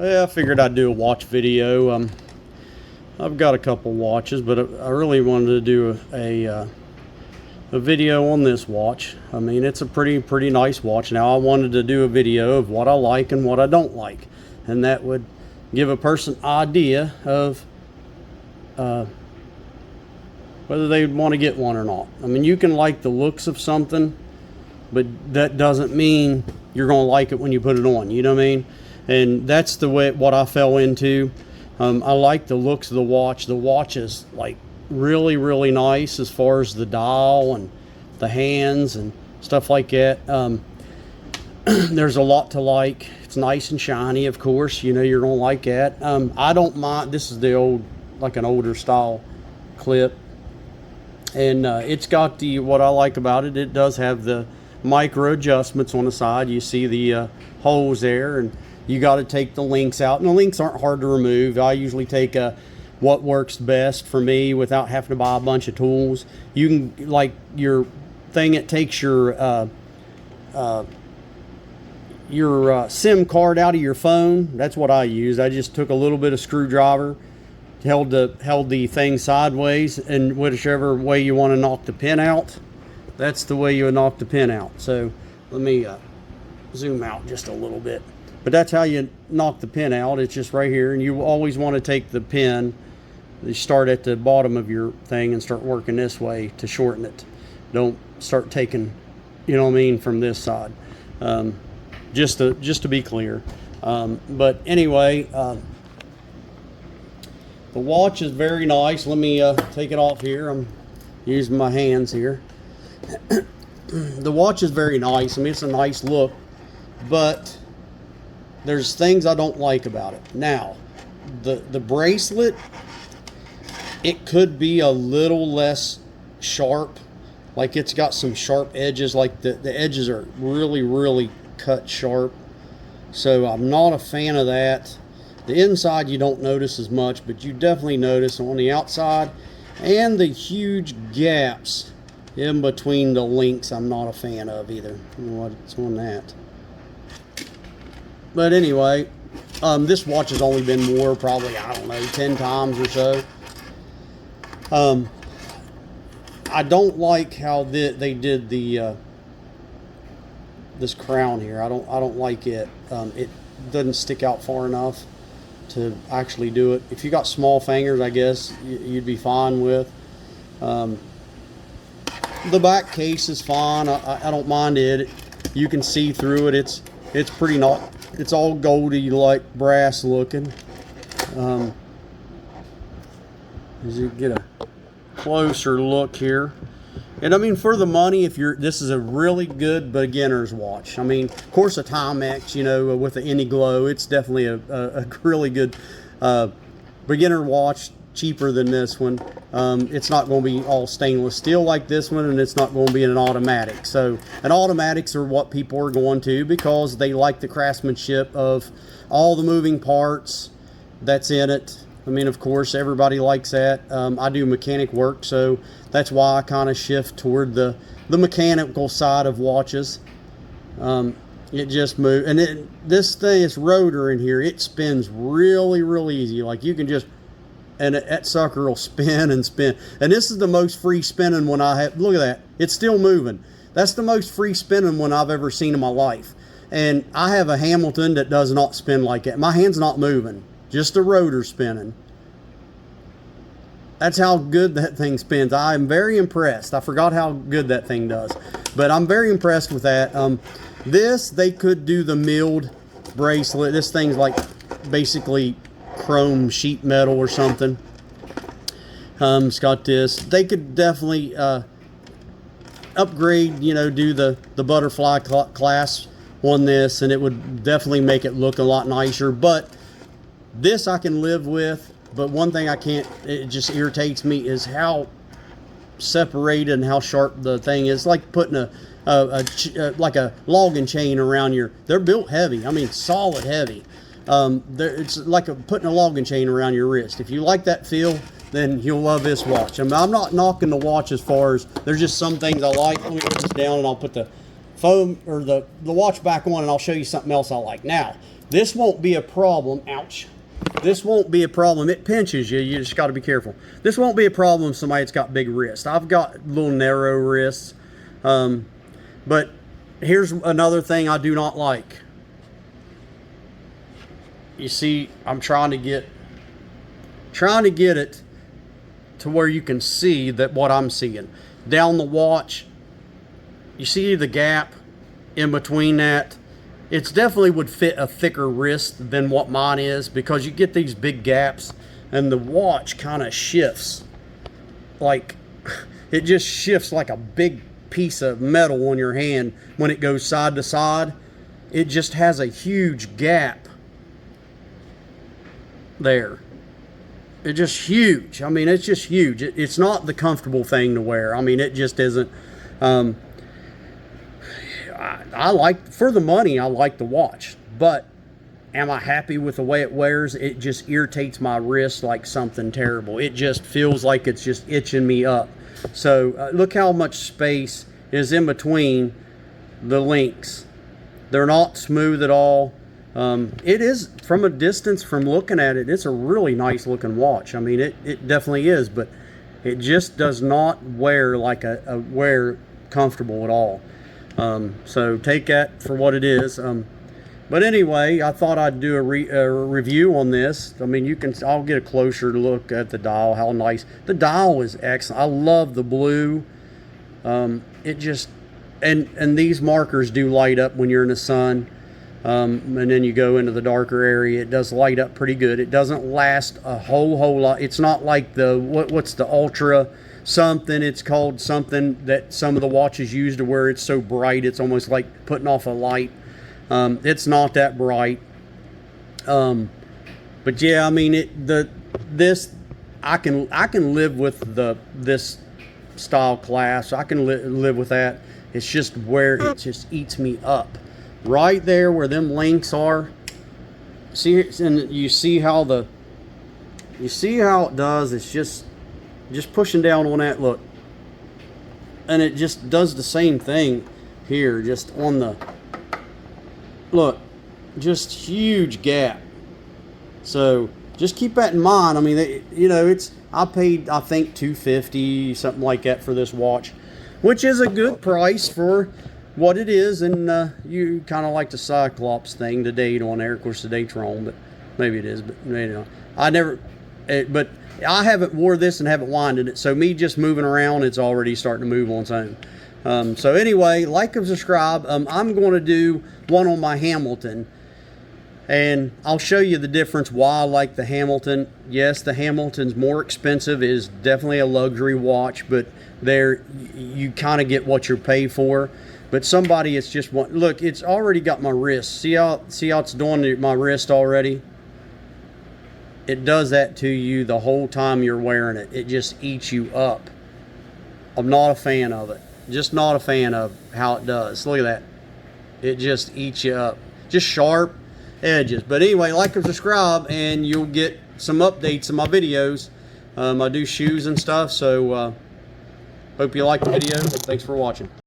Yeah, I figured I'd do a watch video. I've got a couple watches, but I really wanted to do a video on this watch. I mean, it's a pretty nice watch. Now, I wanted to do a video of what I like and what I don't like, and that would give a person idea of whether they would want to get one or not. I mean, you can like the looks of something, but that doesn't mean you're going to like it when you put it on. You know what I mean? And that's the way what I fell into. I like the looks of the watch. The watch is like really nice as far as the dial and the hands and stuff like that. There's a lot to like. It's nice and shiny, of course. You know, you're gonna like that. I don't mind. This is the old, like an older style clip, and it's got the, what I like about it, it does have the micro adjustments on the side. You see the holes there, and you got to take the links out, and the links aren't hard to remove. I usually take what works best for me without having to buy a bunch of tools. You can, like your thing, it takes your SIM card out of your phone. That's what I use. I just took a little bit of screwdriver, held the thing sideways, and whichever way you want to knock the pin out, that's the way you would knock the pin out. So let me zoom out just a little bit. But that's how you knock the pin out. It's just right here, and you always want to take the pin, you start at the bottom of your thing and start working this way to shorten it. Don't start taking, you know what I mean, from this side. Just to be clear. But anyway, the watch is very nice. Let me take it off here. I'm using my hands here. The watch is very nice. I mean, it's a nice look, but there's things I don't like about it. Now, the bracelet, it could be a little less sharp. Like, it's got some sharp edges. Like the edges are really cut sharp. So I'm not a fan of that. The inside you don't notice as much, but you definitely notice on the outside, and the huge gaps in between the links I'm not a fan of either. You know what's on that. But anyway, this watch has only been wore probably, I don't know, 10 times or so. I don't like how they did the this crown here. I don't like it. It doesn't stick out far enough to actually do it. If you got small fingers, I guess you'd be fine with. The back case is fine. I don't mind it. You can see through it. It's pretty not. It's all goldy, like brass looking. As you get a closer look here, and I mean, for the money, this is a really good beginner's watch. I mean, of course, a Timex, you know, with the Any Glow, it's definitely a really good beginner watch. Cheaper than this one. It's not going to be all stainless steel like this one, and it's not going to be an automatic. So, and automatics are what people are going to, because they like the craftsmanship of all the moving parts that's in it. I mean, of course, everybody likes that. I do mechanic work, so that's why I kind of shift toward the mechanical side of watches. It just moves, and this thing, this rotor in here, it spins really easy. Like, you can just, and that sucker will spin and spin. And this is the most free spinning one I have. Look at that. It's still moving. That's the most free spinning one I've ever seen in my life. And I have a Hamilton that does not spin like that. My hand's not moving. Just the rotor spinning. That's how good that thing spins. I am very impressed. I forgot how good that thing does. But I'm very impressed with that. They could do the milled bracelet. This thing's like basically chrome sheet metal or something. It's got this. They could definitely upgrade, you know, do the butterfly class on this, and it would definitely make it look a lot nicer. But this I can live with. But one thing I can't, it just irritates me, is how separated and how sharp the thing is. It's like putting like a logging chain around they're built heavy. I mean, solid heavy. It's like putting a logging chain around your wrist. If you like that feel, then you'll love this watch. I mean, I'm not knocking the watch as far as, there's just some things I like. Let me put this down and I'll put the foam or the watch back on, and I'll show you something else I like. Now, This won't be a problem. Ouch. This won't be a problem. It pinches you. You just got to be careful. This won't be a problem if somebody's got big wrists. I've got little narrow wrists. But here's another thing I do not like. You see, I'm trying to get it to where you can see that what I'm seeing. Down the watch, you see the gap in between that? It's definitely would fit a thicker wrist than what mine is, because you get these big gaps and the watch kind of shifts. Like, it just shifts like a big piece of metal on your hand when it goes side to side. It just has a huge gap there. It's just huge. I mean, it's just huge. It's not the comfortable thing to wear. I mean, it just isn't. I like, for the money, I like the watch, but am I happy with the way it wears? It just irritates my wrist like something terrible. It just feels like it's just itching me up. So look how much space is in between the links. They're not smooth at all. It is, from a distance, from looking at it, it's a really nice looking watch. I mean, it definitely is, but it just does not wear like a wear comfortable at all. So take that for what it is. But anyway, I thought I'd do a review on this. I mean, I'll get a closer look at the dial, how nice. The dial is excellent. I love the blue. It just, and these markers do light up when you're in the sun. And then you go into the darker area, it does light up pretty good. It doesn't last a whole lot. It's not like the, what's the Ultra something, it's called something that some of the watches use, to where it's so bright it's almost like putting off a light. It's not that bright. But yeah, I mean, I can live with this style class. I can live with that. It's just where it just eats me up. Right there where them links are. See, and you see how it does. It's just pushing down on that, look, and it just does the same thing here, just on the, look, just huge gap. So just keep that in mind. I mean, you know, I paid, I think, $250, something like that, for this watch, which is a good price for what it is. And you kind of like the Cyclops thing, the date on there. Of course, the date's wrong, but maybe it is. But you know, but I haven't wore this and haven't winded it, so me just moving around, it's already starting to move on its own. So anyway, like and subscribe. I'm going to do one on my Hamilton, and I'll show you the difference why I like the Hamilton. Yes, the Hamilton's more expensive, is definitely a luxury watch, but there you kind of get what you're paid for. But somebody, it's just one, look, it's already got my wrist. See how it's doing my wrist already? It does that to you the whole time you're wearing it. It just eats you up. I'm not a fan of it. Just not a fan of how it does. Look at that. It just eats you up. Just sharp edges. But anyway, like and subscribe, and you'll get some updates in my videos. I do shoes and stuff, so hope you like the video. Thanks for watching.